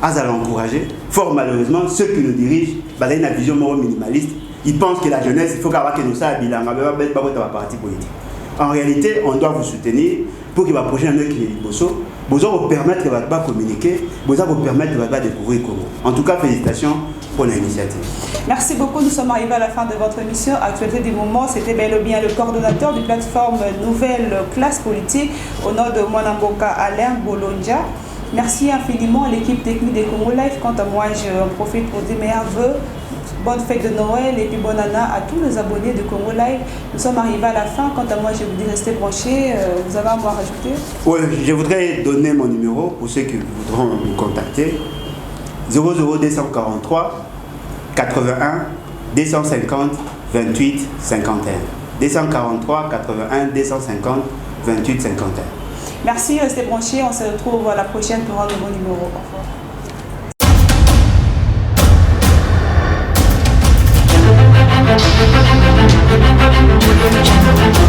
À l'encourager. Fort malheureusement, ceux qui nous dirigent, ils ont une vision minimaliste. Ils pensent que la jeunesse, il faut qu'avoir que nous ça, parti politique. En réalité, on doit vous soutenir pour que la prochaine année qui est vous permettre de communiquer, vous permettre de découvrir comment. En tout cas, félicitations pour l'initiative. Merci beaucoup. Nous sommes arrivés à la fin de votre émission. Actualité du moment, c'était bel et bien le coordonnateur de plateforme Nouvelle Classe Politique au nom de Mwanamboka Alain Bolonja. Merci infiniment à l'équipe technique des Congo Live. Quant à moi, je profite pour dire meilleurs vœux. Bonne fête de Noël et puis bonne année à tous les abonnés de Congo Live. Nous sommes arrivés à la fin. Quant à moi, je vous dis restez branchés. Vous avez un mot à rajouter? Oui, je voudrais donner mon numéro pour ceux qui voudront me contacter. 00243 81 250 28 51. 243 81 250 28 51. Merci, restez branchés. On se retrouve à la prochaine pour un nouveau numéro. Au revoir. Thank you.